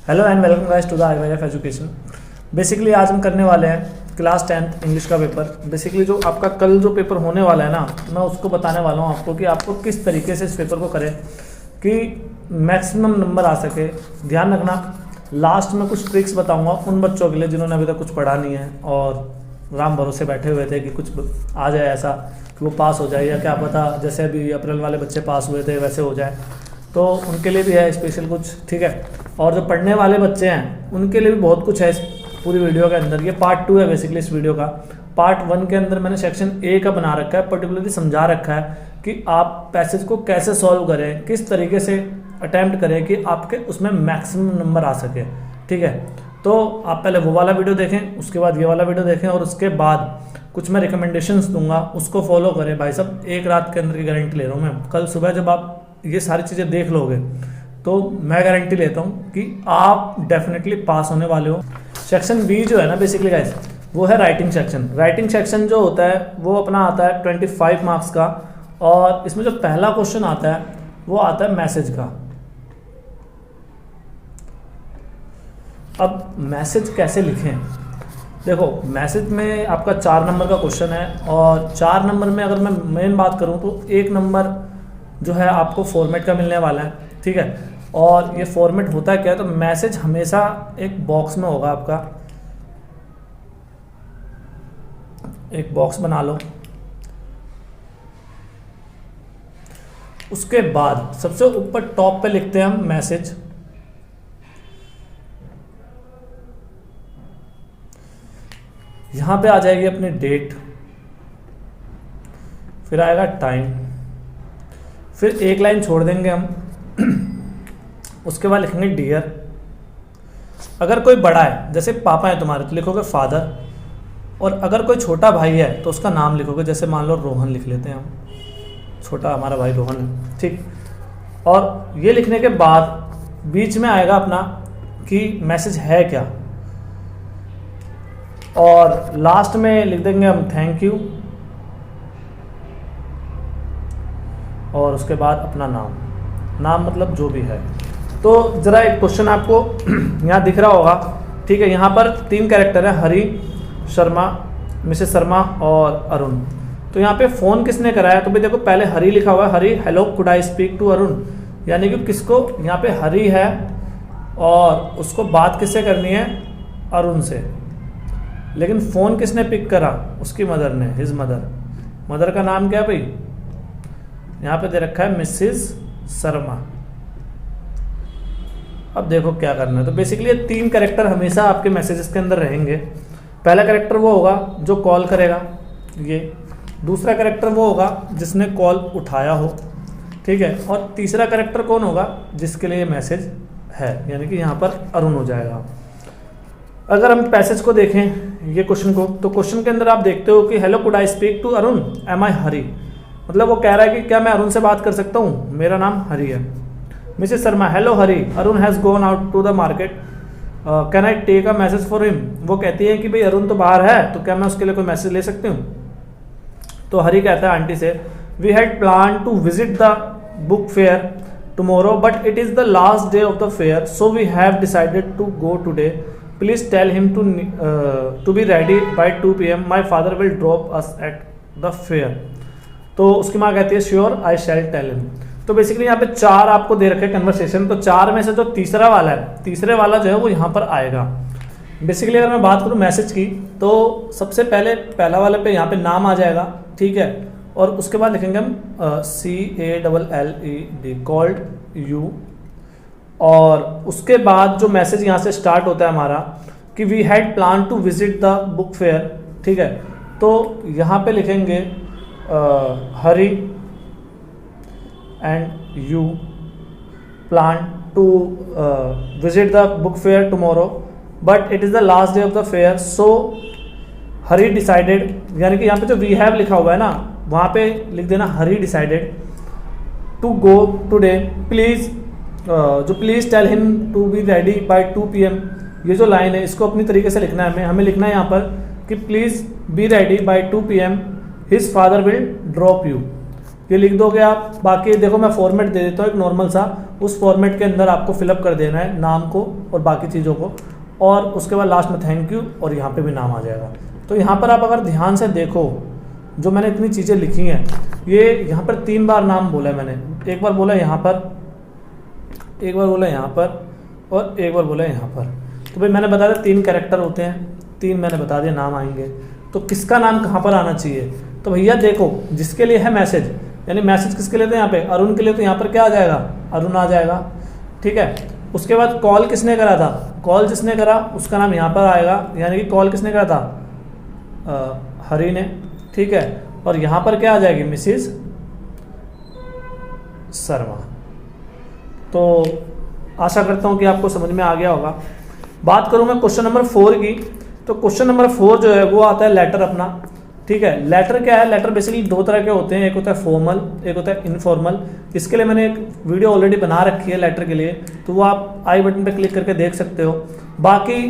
Hello and welcome guys to the IYF education. Basically आज हम करने वाले हैं क्लास 10th इंग्लिश का पेपर। बेसिकली जो आपका कल जो पेपर होने वाला है ना, मैं उसको बताने वाला हूँ आपको कि आपको किस तरीके से इस पेपर को करें कि मैक्सिमम नंबर आ सके। ध्यान रखना, लास्ट में कुछ ट्रिक्स बताऊँगा उन बच्चों के लिए जिन्होंने अभी तक कुछ पढ़ा नहीं है और राम भरोसे बैठे हुए थे कि कुछ आ जाए ऐसा कि वो पास हो जाए, या क्या पता जैसे अभी अप्रैल वाले बच्चे पास हुए थे वैसे हो जाए, तो उनके लिए भी है स्पेशल कुछ, ठीक है। और जो पढ़ने वाले बच्चे हैं उनके लिए भी बहुत कुछ है इस पूरी वीडियो के अंदर। ये पार्ट 2 है बेसिकली इस वीडियो का। पार्ट 1 के अंदर मैंने सेक्शन ए का बना रखा है, पर्टिकुलरली समझा रखा है कि आप पैसेज को कैसे सॉल्व करें, किस तरीके से अटैम्प्ट करें कि आपके उसमें मैक्सिमम नंबर आ सके, ठीक है। तो आप पहले वो वाला वीडियो देखें, उसके बाद ये वाला वीडियो देखें और उसके बाद कुछ मैं रिकमेंडेशंस दूंगा, उसको फॉलो करें। भाई साहब, एक रात के अंदर की गारंटी ले रहा हूँ मैं। कल सुबह जब आप ये सारी चीज़ें देख लोगे तो मैं गारंटी लेता हूँ कि आप डेफिनेटली पास होने वाले हो। सेक्शन बी जो है ना बेसिकली गाइस, वो है राइटिंग सेक्शन। राइटिंग सेक्शन जो होता है वो अपना आता है 25 मार्क्स का, और इसमें जो पहला क्वेश्चन आता है वो आता है मैसेज का। अब मैसेज कैसे लिखें? देखो, मैसेज में आपका 4 नंबर का क्वेश्चन है, और 4 नंबर में अगर मैं मेन बात करूं तो 1 नंबर जो है आपको फॉर्मेट का मिलने वाला है, ठीक है। और ये फॉर्मेट होता है क्या है, तो मैसेज हमेशा एक बॉक्स में होगा आपका। एक बॉक्स बना लो, उसके बाद सबसे ऊपर टॉप पे लिखते हैं हम मैसेज। यहां पे आ जाएगी अपनी डेट, फिर आएगा टाइम, फिर एक लाइन छोड़ देंगे हम उसके बाद लिखेंगे डियर। अगर कोई बड़ा है, जैसे पापा है तुम्हारे, तो लिखोगे फादर, और अगर कोई छोटा भाई है तो उसका नाम लिखोगे। जैसे मान लो रोहन लिख लेते हैं हम, छोटा हमारा भाई रोहन है, ठीक। और ये लिखने के बाद बीच में आएगा अपना कि मैसेज है क्या, और लास्ट में लिख देंगे हम थैंक यू, और उसके बाद अपना नाम मतलब जो भी है। तो ज़रा एक क्वेश्चन आपको यहाँ दिख रहा होगा, ठीक है। यहाँ पर 3 कैरेक्टर है, हरी, शर्मा, मिसेस शर्मा और अरुण। तो यहाँ पे फ़ोन किसने कराया? तो भाई देखो, पहले हरी लिखा हुआ है, Hari hello could I speak to Arun, यानी कि किसको, यहाँ पे हरी है और उसको बात किससे करनी है? अरुण से। लेकिन फ़ोन किसने पिक करा? उसकी मदर ने, हिज मदर। मदर का नाम क्या है भाई? यहाँ पे दे रखा है मिसेस शर्मा। अब देखो क्या करना है। तो बेसिकली ये 3 कैरेक्टर हमेशा आपके मैसेजेस के अंदर रहेंगे। पहला कैरेक्टर वो होगा जो कॉल करेगा, ये। दूसरा कैरेक्टर वो होगा जिसने कॉल उठाया हो, ठीक है। और तीसरा कैरेक्टर कौन होगा? जिसके लिए मैसेज है, यानी कि यहाँ पर अरुण हो जाएगा। अगर हम पैसेज को देखें, ये क्वेश्चन को, तो क्वेश्चन के अंदर आप देखते हो कि hello could I speak to Arun, am I Hari. मतलब वो कह रहा है कि क्या मैं अरुण से बात कर सकता हूँ, मेरा नाम हरी है। Mrs Sharma, hello Hari, Arun has gone out to the market, can I take a message for him. वो कहती है कि भाई अरुण तो बाहर है, तो क्या मैं उसके लिए कोई मैसेज ले सकती हूँ? तो हरी कहता है आंटी से, we had plan to visit the book fair tomorrow but it is the last day of the fair, so we have decided to go today, please tell him to be ready by 2 PM, my father will drop us at the fair. तो उसकी माँ कहती है sure I shall tell him. तो basically यहाँ पे 4 आपको दे रखे कन्वर्सेशन, तो 4 में से जो तीसरा वाला है, तीसरे वाला जो है वो यहाँ पर आएगा। बेसिकली अगर मैं बात करूँ मैसेज की, तो सबसे पहले पहला वाले पे यहाँ पे नाम आ जाएगा, ठीक है। और उसके बाद लिखेंगे हम CALLED, कॉल्ड यू। और उसके बाद जो मैसेज यहाँ से स्टार्ट होता है हमारा कि we had plan to visit the book fair, ठीक है। तो यहाँ पे लिखेंगे Hari and you plan to visit the book fair tomorrow but it is the last day of the fair, so Hari decided, यानी कि यहाँ पे जो वी हैव लिखा हुआ है ना, वहाँ पे लिख देना Hari decided to go today, please जो please tell him to be ready by 2 PM। ये जो लाइन है इसको अपनी तरीके से लिखना है, हमें लिखना है यहाँ पर कि please be ready by 2 PM, his father will drop you. ये लिख दोगे आप। बाकी देखो मैं फॉर्मेट दे देता हूँ एक नॉर्मल सा, उस फॉर्मेट के अंदर आपको फिलअप कर देना है नाम को और बाकी चीज़ों को, और उसके बाद लास्ट में थैंक यू और यहाँ पे भी नाम आ जाएगा। तो यहाँ पर आप अगर ध्यान से देखो जो मैंने इतनी चीज़ें लिखी हैं, ये यहाँ पर 3 बार नाम बोला है मैंने, एक बार बोला यहाँ पर, एक बार बोला यहाँ पर और एक बार बोला यहाँ पर। तो भाई मैंने बता दिया 3 कैरेक्टर होते हैं, 3 मैंने बता दिया नाम आएंगे। तो किसका नाम कहाँ पर आना चाहिए, तो भैया देखो जिसके लिए है मैसेज, यानी मैसेज किसके लिए, तो यहाँ पे अरुण के लिए, तो यहाँ पर क्या आ जाएगा, अरुण आ जाएगा। ठीक है, उसके बाद कॉल किसने करा था, कॉल जिसने करा उसका नाम यहाँ पर आएगा, यानी कि कॉल किसने करा था, हरी ने। ठीक है, और यहाँ पर क्या आ जाएगी, मिसिज शर्मा। तो आशा करता हूँ कि आपको समझ में आ गया होगा। बात करूँ मैं क्वेश्चन नंबर 4 की, तो क्वेश्चन नंबर 4 जो है वो आता है लेटर अपना। ठीक है, लेटर क्या है, लेटर बेसिकली 2 तरह के होते हैं, एक होता है फॉर्मल, एक होता है इनफॉर्मल। इसके लिए मैंने एक वीडियो ऑलरेडी बना रखी है लेटर के लिए, तो वो आप आई बटन पे क्लिक करके देख सकते हो। बाकी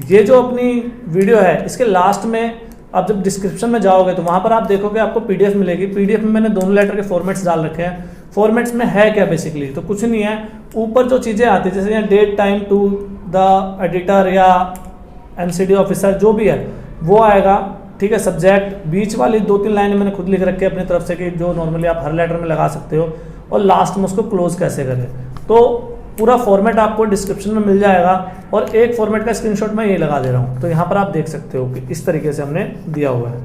ये जो अपनी वीडियो है इसके लास्ट में आप जब डिस्क्रिप्शन में जाओगे तो वहाँ पर आप देखोगे आपको PDF मिलेगी। PDF में मैंने दोनों लेटर के फॉर्मेट्स डाल रखे हैं। फॉर्मेट्स में है क्या बेसिकली, तो कुछ नहीं है, ऊपर जो चीज़ें आती है जैसे यहाँ date, time, to the editor या MCD ऑफिसर जो भी है वो आएगा। ठीक है, सब्जेक्ट, बीच वाली 2-3 लाइनें मैंने खुद लिख रखी है अपनी तरफ से कि जो नॉर्मली आप हर लेटर में लगा सकते हो, और लास्ट में उसको क्लोज कैसे करें। तो पूरा फॉर्मेट आपको डिस्क्रिप्शन में मिल जाएगा, और एक फॉर्मेट का स्क्रीनशॉट मैं ये लगा दे रहा हूँ, तो यहाँ पर आप देख सकते हो कि इस तरीके से हमने दिया हुआ है।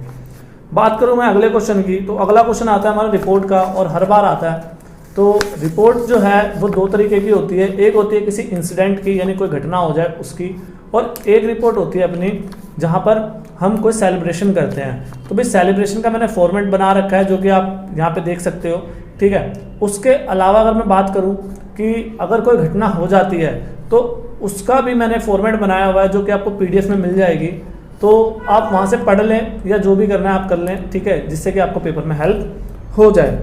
बात करूँ मैं अगले क्वेश्चन की, तो अगला क्वेश्चन आता है हमारा रिपोर्ट का, और हर बार आता है। तो रिपोर्ट जो है वो 2 तरीके की होती है, एक होती है किसी इंसिडेंट की, यानी कोई घटना हो जाए उसकी, और एक रिपोर्ट होती है अपनी जहाँ पर हम कोई सेलिब्रेशन करते हैं। तो भाई सेलिब्रेशन का मैंने फॉर्मेट बना रखा है जो कि आप यहाँ पे देख सकते हो। ठीक है, उसके अलावा अगर मैं बात करूँ कि अगर कोई घटना हो जाती है तो उसका भी मैंने फॉर्मेट बनाया हुआ है जो कि आपको PDF में मिल जाएगी, तो आप वहाँ से पढ़ लें या जो भी करना है आप कर लें। ठीक है, जिससे कि आपको पेपर में हेल्प हो जाए।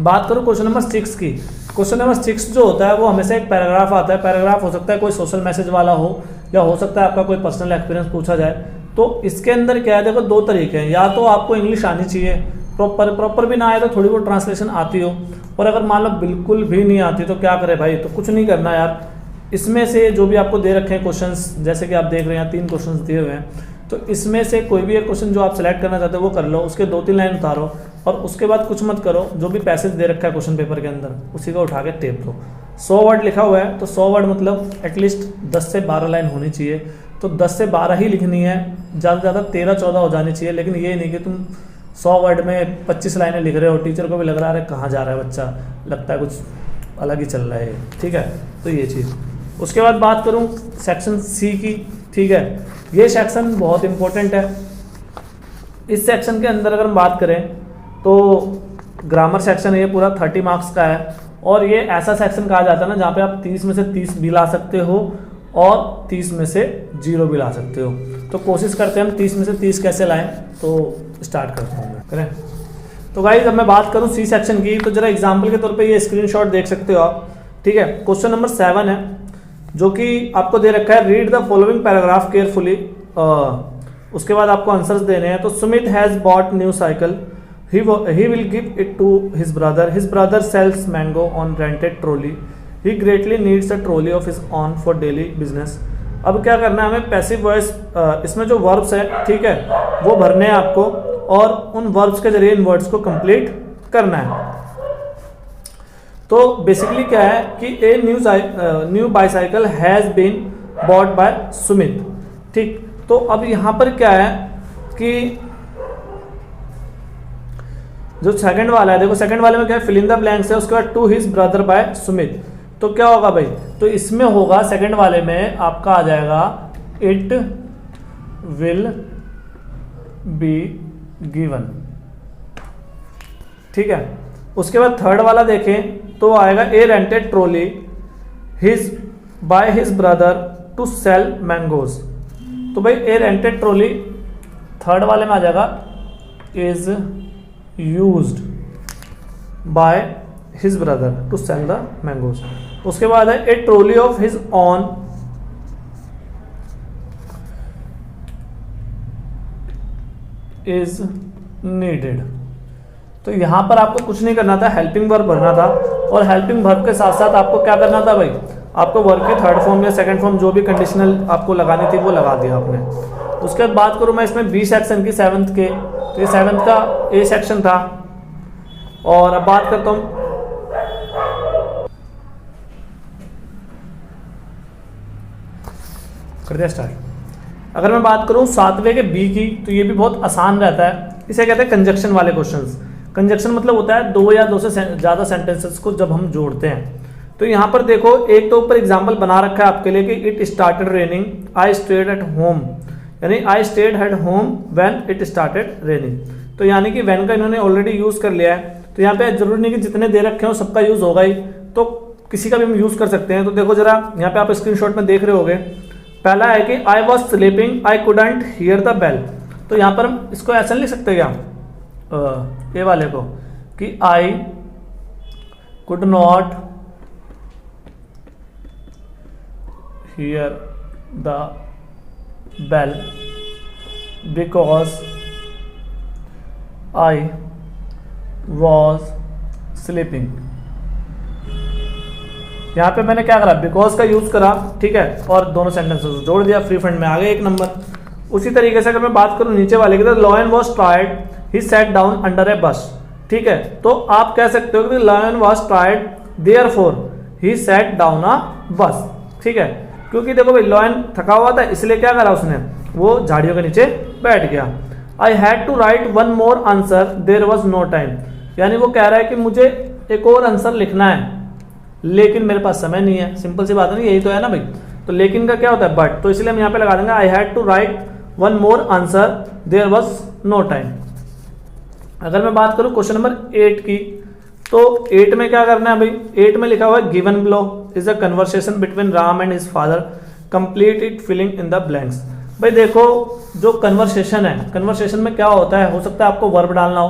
बात करूँ क्वेश्चन नंबर 6 की, क्वेश्चन नंबर 6 जो होता है वो हमेशा एक पैराग्राफ आता है। पैराग्राफ हो सकता है कोई सोशल मैसेज वाला हो, या हो सकता है आपका कोई पर्सनल एक्सपीरियंस पूछा जाए। तो इसके अंदर क्या है, देखो 2 तरीके हैं, या तो आपको इंग्लिश आनी चाहिए प्रॉपर भी ना आए तो थोड़ी बहुत ट्रांसलेशन आती हो, और अगर मान लो बिल्कुल भी नहीं आती तो क्या करे भाई, तो कुछ नहीं करना यार। इसमें से जो भी आपको दे रखे हैं क्वेश्चंस, जैसे कि आप देख रहे हैं 3 क्वेश्चंस दिए हुए हैं, तो इसमें से कोई भी एक क्वेश्चन जो आप सेलेक्ट करना चाहते हो वो कर लो, उसके 2-3 लाइन उतारो, और उसके बाद कुछ मत करो, जो भी पैसेज दे रखा है क्वेश्चन पेपर के अंदर उसी को उठा के टेप दो। 100 वर्ड लिखा हुआ है तो 100 वर्ड मतलब एटलीस्ट 10 से 12 लाइन होनी चाहिए, तो 10 से 12 ही लिखनी है, ज़्यादा से ज़्यादा 13-14 हो जानी चाहिए। लेकिन ये नहीं कि तुम 100 वर्ड में 25 लाइनें लिख रहे हो, टीचर को भी लग रहा है कहाँ जा रहा है बच्चा, लगता है कुछ अलग ही चल रहा है। ठीक है, तो ये चीज़। उसके बाद बात करूँ सेक्शन C की। ठीक है, ये सेक्शन बहुत इंपॉर्टेंट है। इस सेक्शन के अंदर अगर हम बात करें तो ग्रामर सेक्शन है, ये पूरा 30 मार्क्स का है, और ये ऐसा सेक्शन कहा जाता है ना जहाँ पे आप 30 में से 30 भी ला सकते हो और 30 में से 0 भी ला सकते हो। तो कोशिश करते हैं हम 30 में से 30 कैसे लाएं, तो स्टार्ट करते हैं मैं, करें। तो गाइस अब मैं बात करूं C सेक्शन की, तो जरा एग्जांपल के तौर पे ये स्क्रीनशॉट देख सकते हो आप। ठीक है, क्वेश्चन नंबर 7 है जो कि आपको दे रखा है, read the following paragraph carefully. उसके बाद आपको आंसर्स देने हैं। तो Sumit has bot new cycle, he will give it to his brother sells mango on rented trolley, he greatly needs a trolley of his own for daily business। अब क्या करना है हमें, पैसिव वॉइस, इसमें जो वर्ब्स है, ठीक है, वो भरने हैं आपको, और उन वर्ब्स के जरिए इन वर्ड्स को कंप्लीट करना है। तो बेसिकली क्या है कि a new bicycle has been bought by Sumit. ठीक, तो अब यहां पर क्या है कि जो सेकंड वाला है, देखो सेकंड वाले में क्या है, फिल इन द ब्लैंक्स है, उसके बाद to his brother by Sumit. तो क्या होगा भाई, तो इसमें होगा सेकंड वाले में आपका आ जाएगा इट विल बी गिवन। ठीक है, उसके बाद थर्ड वाला देखें तो आएगा a rented trolley his by his brother to sell mangoes. तो भाई ए रेंटेड ट्रॉली थर्ड वाले में आ जाएगा is used by his brother to sell the mangoes. उसके बाद है a trolley of his own is needed. तो यहाँ पर आपको कुछ नहीं करना था, हेल्पिंग वर्ब भरना था, और हेल्पिंग वर्ब के साथ साथ आपको क्या करना था भाई, आपको वर्ब की थर्ड फॉर्म या सेकंड फॉर्म जो भी कंडीशनल आपको लगानी थी वो लगा दिया आपने। उसके बाद बात करूँ मैं इसमें बी सेक्शन की 7th के, तो ये 7th का ए सेक्शन था। और अब बात करता हूँ कर दिया स्टार्ट। अगर मैं बात करूँ 7वें के बी की, तो ये भी बहुत आसान रहता है, इसे कहते हैं कंजक्शन वाले क्वेश्चंस। कंजक्शन मतलब होता है दो या दो से ज़्यादा सेंटेंसेस को जब हम जोड़ते हैं। तो यहाँ पर देखो एक तो ऊपर एग्जाम्पल बना रखा है आपके लिए कि it started raining, I stayed at home, यानी I stayed at home when it started raining. तो यानी कि व्हेन का इन्होंने ऑलरेडी यूज कर लिया है, तो यहाँ पे जरूरी नहीं कि जितने दे रखे हो सबका यूज होगा ही, तो किसी का भी हम यूज कर सकते हैं। तो देखो जरा यहाँ पे आप स्क्रीनशॉट में देख रहे होगे, पहला है कि I was sleeping I couldn't hear the bell. तो यहाँ पर हम इसको ऐसा लिख सकते हैं क्या, ए वाले को, कि I could not hear the bell because I was sleeping. यहाँ पे मैंने क्या करा, बिकॉज का यूज करा, ठीक है, और दोनों सेंटेंसेस जोड़ दिया, फ्री फंड में आ गए 1 नंबर। उसी तरीके से अगर मैं बात करूं नीचे वाले की, तो lion was tired he sat down under a bus, ठीक है। तो आप कह सकते हो कि lion was tired therefore he sat down a bus, ठीक है, क्योंकि देखो भाई लॉयन थका हुआ था इसलिए क्या करा उसने, वो झाड़ियों के नीचे बैठ गया। I had to write one more answer there was no time, यानी वो कह रहा है कि मुझे एक और आंसर लिखना है लेकिन मेरे पास समय नहीं है। सिंपल सी बात है ना, यही तो है ना भाई। तो लेकिन का क्या होता है, बट, तो इसलिए हम यहाँ पे लगा देंगे I had to write one more answer there was no time. अगर मैं बात करूं क्वेश्चन नंबर 8 की, तो 8 में क्या करना है भाई, 8 में लिखा हुआ है given below is a conversation between Ram and his father, complete it filling in the blanks. भाई देखो जो कन्वर्सेशन है, कन्वर्सेशन में क्या होता है, हो सकता है आपको वर्ब डालना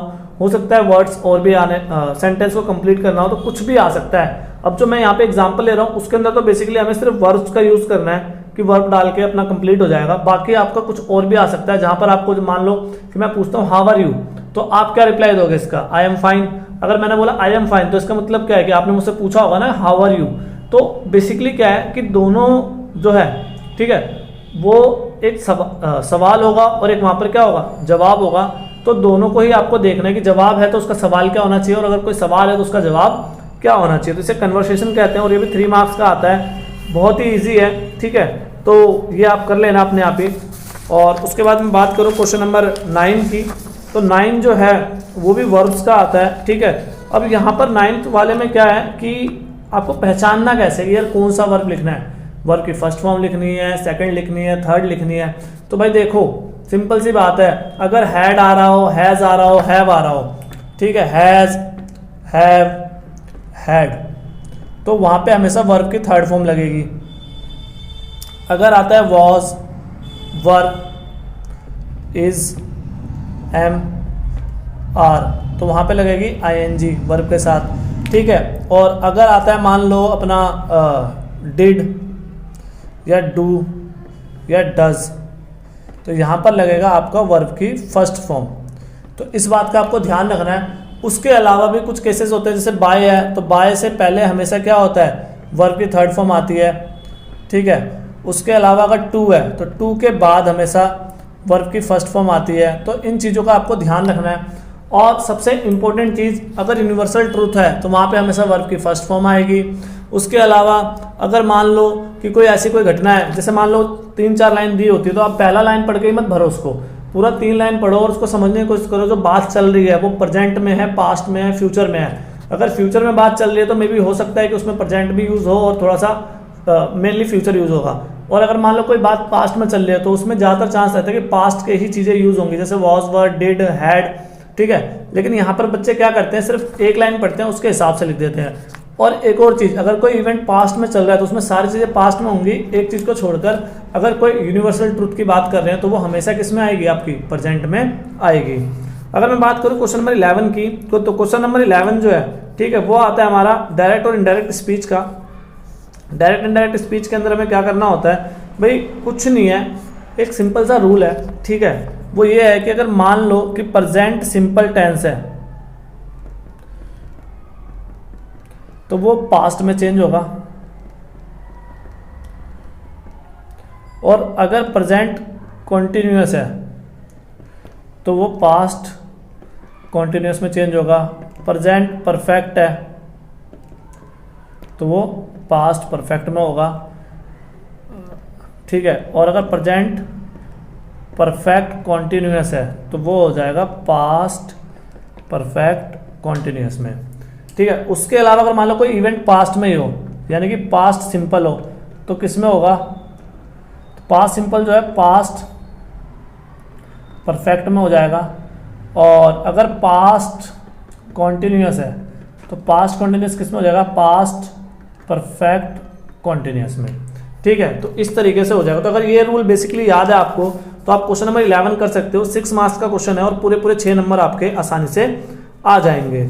हो सकता है वर्ड्स और भी आने, सेंटेंस को कंप्लीट करना हो, तो कुछ भी आ सकता है। अब जो मैं यहाँ पे एग्जांपल ले रहा हूँ उसके अंदर तो बेसिकली हमें सिर्फ वर्ब्स का यूज करना है कि वर्ब डाल के अपना कंप्लीट हो जाएगा। बाकी आपका कुछ और भी आ सकता है, जहां पर आपको मान लो कि मैं पूछता हूँ हाउ आर यू, तो आप क्या रिप्लाई दोगे इसका, आई एम फाइन। अगर मैंने बोला आई एम फाइन, तो इसका मतलब क्या है कि आपने मुझसे पूछा होगा ना हाउ आर यू। तो बेसिकली क्या है कि दोनों जो है, ठीक है, वो एक सवाल होगा और एक वहां पर क्या होगा, जवाब होगा। तो दोनों को ही आपको देखना है कि जवाब है तो उसका सवाल क्या होना चाहिए, और अगर कोई सवाल है तो उसका जवाब क्या होना चाहिए। तो इसे कन्वर्सेशन कहते हैं, और ये भी 3 मार्क्स का आता है, बहुत ही इजी है, ठीक है। तो ये आप कर लेना अपने आप ही। और उसके बाद मैं बात करूँ क्वेश्चन नंबर 9 की, तो 9 जो है वो भी वर्ब्स का आता है, ठीक है। अब यहाँ पर 9th वाले में क्या है कि आपको पहचानना कैसे कि यार कौन सा वर्ब लिखना है, वर्ब की फर्स्ट फॉर्म लिखनी है, सेकंड लिखनी है, थर्ड लिखनी है। तो भाई देखो सिंपल सी बात है, अगर हैड आ रहा हो, हैज आ रहा हो, हैव आ रहा हो, ठीक है, हैज, हैव, हैड, तो वहां पे हमेशा वर्ब की थर्ड फॉर्म लगेगी। अगर आता है was, were, is, am, are, तो वहां पे लगेगी आईएनजी वर्ब के साथ, ठीक है। और अगर आता है मान लो अपना डिड या डू या डज, तो यहाँ पर लगेगा आपका वर्ब की फर्स्ट फॉर्म। तो इस बात का आपको ध्यान रखना है। उसके अलावा भी कुछ केसेस होते हैं, जैसे बाय है, तो बाय से पहले हमेशा क्या होता है, वर्ब की थर्ड फॉर्म आती है, ठीक है। उसके अलावा अगर टू है तो टू के बाद हमेशा वर्ब की फर्स्ट फॉर्म आती है। तो इन चीज़ों का आपको ध्यान रखना है। और सबसे इंपॉर्टेंट चीज़, अगर यूनिवर्सल ट्रूथ है तो वहाँ पे हमेशा वर्ब की फर्स्ट फॉर्म आएगी। उसके अलावा अगर मान लो कि कोई ऐसी कोई घटना है, जैसे मान लो 3-4 लाइन दी होती है, तो आप पहला लाइन पढ़ के ही मत भरो उसको, पूरा 3 लाइन पढ़ो और उसको समझने की कोशिश करो जो बात चल रही है वो प्रेजेंट में है, पास्ट में है, फ्यूचर में है। अगर फ्यूचर में बात चल रही है तो मे भी हो सकता है कि उसमें प्रेजेंट भी यूज़ हो और थोड़ा सा मेनली फ्यूचर यूज़ होगा। और अगर मान लो कोई बात पास्ट में चल रही है तो उसमें ज़्यादातर चांस रहता है कि पास्ट के ही चीज़ें यूज़ होंगी, जैसे वॉज, वर, डिड, हैड, ठीक है। लेकिन यहाँ पर बच्चे क्या करते हैं, सिर्फ एक लाइन पढ़ते हैं उसके हिसाब से लिख देते हैं। और एक और चीज़, अगर कोई इवेंट पास्ट में चल रहा है तो उसमें सारी चीज़ें पास्ट में होंगी, एक चीज़ को छोड़कर अगर कोई यूनिवर्सल ट्रूथ की बात कर रहे हैं तो वो हमेशा किस में आएगी, आपकी प्रेजेंट में आएगी। अगर मैं बात करूँ क्वेश्चन नंबर 11 की, तो क्वेश्चन नंबर 11 जो है, ठीक है, वो आता है हमारा डायरेक्ट और इनडायरेक्ट स्पीच का। डायरेक्ट इनडायरेक्ट स्पीच के अंदर हमें क्या करना होता है भाई, कुछ नहीं है, एक सिंपल सा रूल है, ठीक है। वो ये है कि अगर मान लो कि प्रेजेंट सिंपल टेंस है, तो वो पास्ट में चेंज होगा, और अगर प्रेजेंट कॉन्टिन्यूस है तो वो पास्ट कॉन्टिन्यूस में चेंज होगा। प्रेजेंट परफेक्ट है तो वो पास्ट परफेक्ट में होगा, ठीक है। और अगर प्रेजेंट परफेक्ट कॉन्टिन्यूस है तो वो हो जाएगा पास्ट परफेक्ट कॉन्टिन्यूस में, ठीक है। उसके अलावा अगर मान लो कोई इवेंट पास्ट में ही हो, यानी कि पास्ट सिंपल हो, तो किस में होगा? तो पास्ट सिंपल जो है पास्ट परफेक्ट में हो जाएगा। और अगर पास्ट कॉन्टिन्यूस है तो पास्ट कॉन्टिन्यूस किस में हो जाएगा? पास्ट परफेक्ट कॉन्टिन्यूस में, ठीक है। तो इस तरीके से हो जाएगा। तो अगर ये रूल बेसिकली याद है आपको तो आप क्वेश्चन नंबर 11 कर सकते हो। 6 मार्क्स का क्वेश्चन है और पूरे पूरे 6 नंबर आपके आसानी से आ जाएंगे।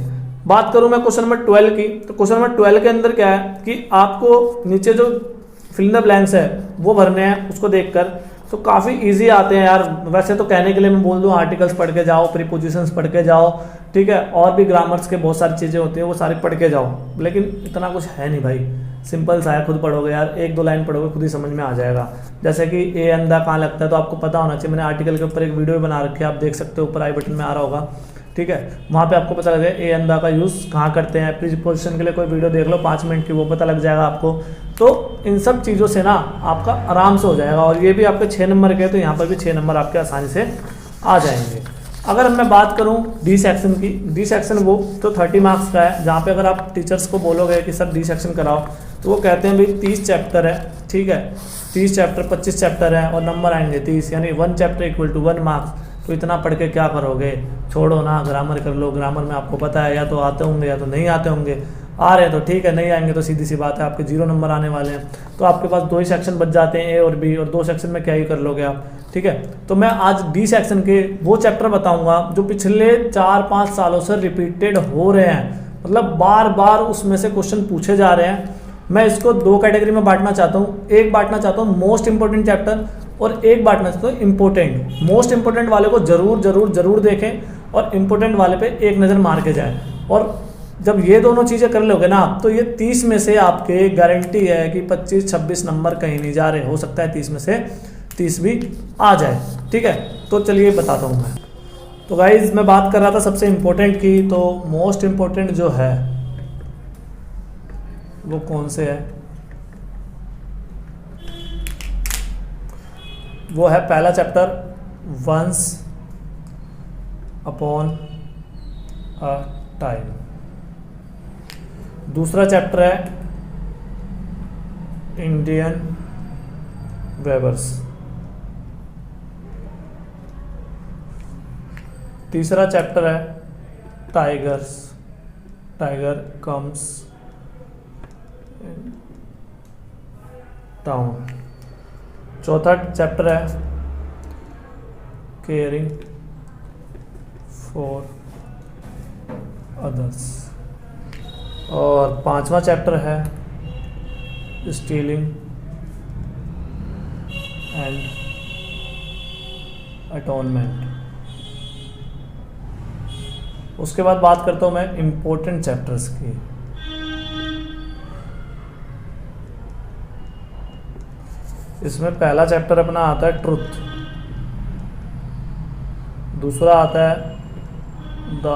बात करूं मैं क्वेश्चन नंबर 12 की, तो क्वेश्चन नंबर 12 के अंदर क्या है कि आपको नीचे जो फिल इन द ब्लैंक्स है वो भरने हैं। उसको देखकर तो काफ़ी इजी आते हैं यार। वैसे तो कहने के लिए मैं बोल दूं आर्टिकल्स पढ़ के जाओ, प्रीपोजिशंस पढ़ के जाओ, ठीक है, और भी ग्रामर्स के बहुत सारी चीज़ें होती हैं वो सारी पढ़ के जाओ, लेकिन इतना कुछ है नहीं भाई। सिंपल सा है, खुद पढ़ोगे यार, 1-2 लाइन पढ़ोगे खुद ही समझ में आ जाएगा। जैसे कि ए अंधा कहाँ लगता है तो आपको पता होना चाहिए। मैंने आर्टिकल के ऊपर एक वीडियो बना रखी है, आप देख सकते हो, ऊपर आई बटन में आ रहा होगा, ठीक है। वहाँ पे आपको पता लगे ए अंधा का यूज़ कहाँ करते हैं। प्रीपोजिशन के लिए कोई वीडियो देख लो 5 मिनट की, वो पता लग जाएगा आपको। तो इन सब चीज़ों से ना आपका आराम से हो जाएगा। और ये भी आपके 6 नंबर के, तो यहाँ पर भी 6 नंबर आपके आसानी से आ जाएंगे। अगर मैं बात करूँ डी सेक्शन की, डी सेक्शन वो तो 30 मार्क्स का है, जहाँ पे अगर आप टीचर्स को बोलोगे कि सर डी सेक्शन कराओ तो वो कहते हैं भाई 30 चैप्टर है, ठीक है, 30 चैप्टर 25 चैप्टर है और नंबर आएंगे 30, यानी 1 चैप्टर इक्वल टू 1 मार्क्स। तो इतना पढ़ के क्या करोगे? छोड़ो ना, ग्रामर कर लो। ग्रामर में आपको पता है या तो आते होंगे या तो नहीं आते होंगे। आ रहे हैं तो ठीक है, नहीं आएंगे तो सीधी सी बात है आपके 0 नंबर आने वाले हैं। तो आपके पास 2 ही सेक्शन बच जाते हैं, ए और बी, और 2 सेक्शन में क्या ही कर लोगे आप, ठीक है। तो मैं आज डी सेक्शन के वो चैप्टर बताऊंगा जो पिछले 4-5 सालों से रिपीटेड हो रहे हैं, मतलब बार बार उसमें से क्वेश्चन पूछे जा रहे हैं। मैं इसको 2 कैटेगरी में बांटना चाहता हूँ। एक बांटना चाहता हूँ मोस्ट इंपॉर्टेंट चैप्टर, और एक बांटना चाहता हूँ इंपॉर्टेंट। मोस्ट इंपॉर्टेंट वाले को जरूर जरूर जरूर देखें और इंपॉर्टेंट वाले पे एक नज़र मार के जाएं। और जब ये दोनों चीज़ें कर लोगे ना तो ये 30 में से आपके गारंटी है कि 25-26 नंबर कहीं नहीं जा रहे। हो सकता है 30 में से 30 भी आ जाए, ठीक है। तो चलिए बताता हूँ मैं। तो गाइज मैं बात कर रहा था सबसे इम्पोर्टेंट की, तो मोस्ट इम्पोर्टेंट जो है वो कौन से है? वो है पहला chapter once upon a time. दूसरा चैप्टर है इंडियन वेबर्स। तीसरा चैप्टर है टाइगर्स, टाइगर कम्स टाउन। चौथा चैप्टर है केयरिंग फॉर अदर्स। और 5वां चैप्टर है स्टीलिंग एंड अटोनमेंट। उसके बाद बात करता हूँ मैं इम्पोर्टेंट चैप्टर्स की। इसमें पहला चैप्टर अपना आता है ट्रुथ, दूसरा आता है द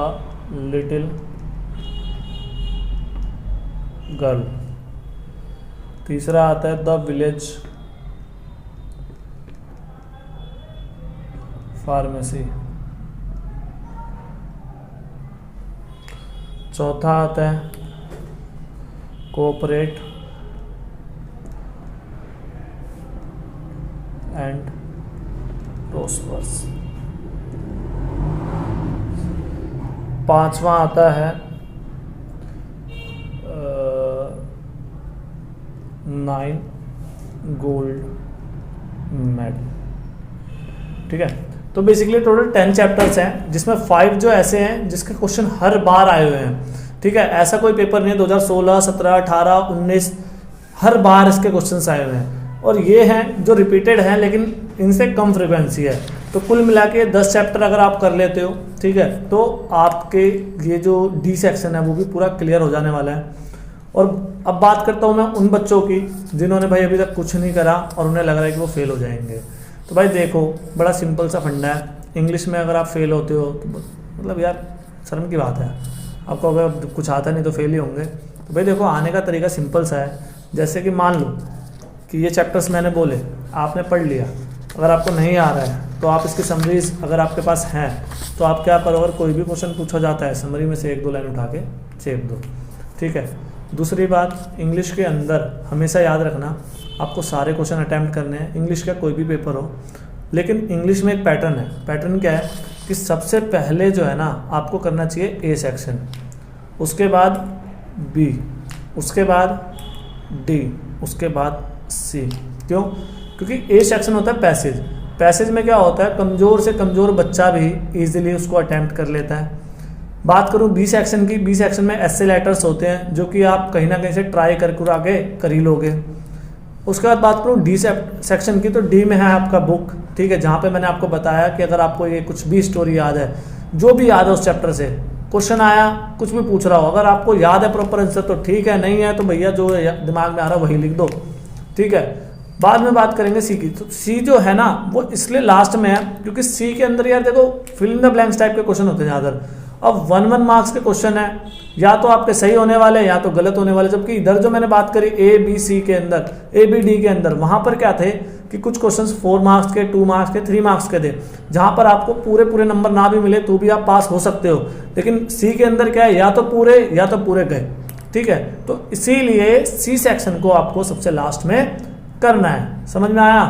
लिटिल गर्ल, तीसरा आता है द विलेज फार्मेसी, चौथा आता है कोऑपरेट एंड प्रोस्पर्स। 5वां आता है 9 गोल्ड मेडल, ठीक है। तो बेसिकली टोटल 10 चैप्टर्स हैं, जिसमें 5 जो ऐसे हैं जिसके क्वेश्चन हर बार आए हुए हैं, ठीक है। ऐसा कोई पेपर नहीं है 2016, 17, 18, 19, हर बार इसके क्वेश्चंस आए हुए हैं। और ये हैं जो रिपीटेड हैं लेकिन इनसे कम फ्रिक्वेंसी है। तो कुल मिला के 10 चैप्टर अगर आप कर लेते हो, ठीक है, तो आपके ये जो डी सेक्शन है वो भी पूरा क्लियर हो जाने वाला है। और अब बात करता हूँ मैं उन बच्चों की जिन्होंने भाई अभी तक कुछ नहीं करा और उन्हें लग रहा है कि वो फेल हो जाएंगे। तो भाई देखो, बड़ा सिंपल सा फंडा है। इंग्लिश में अगर आप फेल होते हो तो मतलब यार शर्म की बात है, आपको अगर कुछ आता नहीं तो फेल ही होंगे। तो भाई देखो, आने का तरीका सिंपल सा है। जैसे कि मान लो कि ये चैप्टर्स मैंने बोले, आपने पढ़ लिया, अगर आपको नहीं आ रहा है तो आप इसकी समरीज अगर आपके पास हैं तो आप क्या करो, अगर कोई भी क्वेश्चन पूछा जाता है समरी में से 1-2 लाइन उठा के चेप दो, ठीक है। दूसरी बात, इंग्लिश के अंदर हमेशा याद रखना आपको सारे क्वेश्चन अटैम्प्ट करने हैं, इंग्लिश का कोई भी पेपर हो। लेकिन इंग्लिश में एक पैटर्न है। पैटर्न क्या है कि सबसे पहले जो है ना आपको करना चाहिए ए सेक्शन, उसके बाद बी, उसके बाद डी, उसके बाद सी। क्यों? क्योंकि ए सेक्शन होता है पैसेज। पैसेज में क्या होता है, कमज़ोर से कमज़ोर बच्चा भी इजीली उसको अटैम्प्ट कर लेता है। बात करूँ बी सेक्शन की, बी सेक्शन में एस्से लेटर्स होते हैं जो कि आप कहीं ना कहीं से ट्राई कर ही लोगे। उसके बाद बात करूँ डी सेक्शन की, तो डी में है आपका बुक, ठीक है, जहाँ पे मैंने आपको बताया कि अगर आपको ये कुछ भी स्टोरी याद है, जो भी याद है उस चैप्टर से, क्वेश्चन आया कुछ भी पूछ रहा हो, अगर आपको याद है प्रॉपर आंसर तो ठीक है, नहीं है तो भैया जो दिमाग में आ रहा है वही लिख दो, ठीक है। बाद में बात करेंगे सी की। तो सी जो है ना वो इसलिए लास्ट में है क्योंकि सी के अंदर यार देखो fill in the blanks type के क्वेश्चन होते हैं ज़्यादातर। अब 1-1 मार्क्स के क्वेश्चन है, या तो आपके सही होने वाले या तो गलत होने वाले। जबकि इधर जो मैंने बात करी ए बी सी के अंदर, ए बी डी के अंदर, वहां पर क्या थे कि कुछ क्वेश्चंस 4 मार्क्स के, 2 मार्क्स के, 3 मार्क्स के थे, जहां पर आपको पूरे नंबर ना भी मिले तो भी आप पास हो सकते हो। लेकिन सी के अंदर क्या है, या तो पूरे गए, ठीक है। तो इसीलिए सी सेक्शन को आपको सबसे लास्ट में करना है। समझ में आया?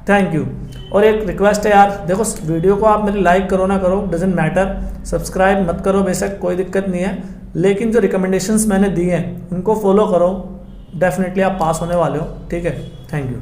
Thank you. और एक रिक्वेस्ट है यार, देखो वीडियो को आप मेरी लाइक करो ना करो डजेंट मैटर, सब्सक्राइब मत करो बेशक, कोई दिक्कत नहीं है, लेकिन जो रिकमेंडेशंस मैंने दी हैं उनको फॉलो करो, डेफिनेटली आप पास होने वाले हो, ठीक है। Thank you.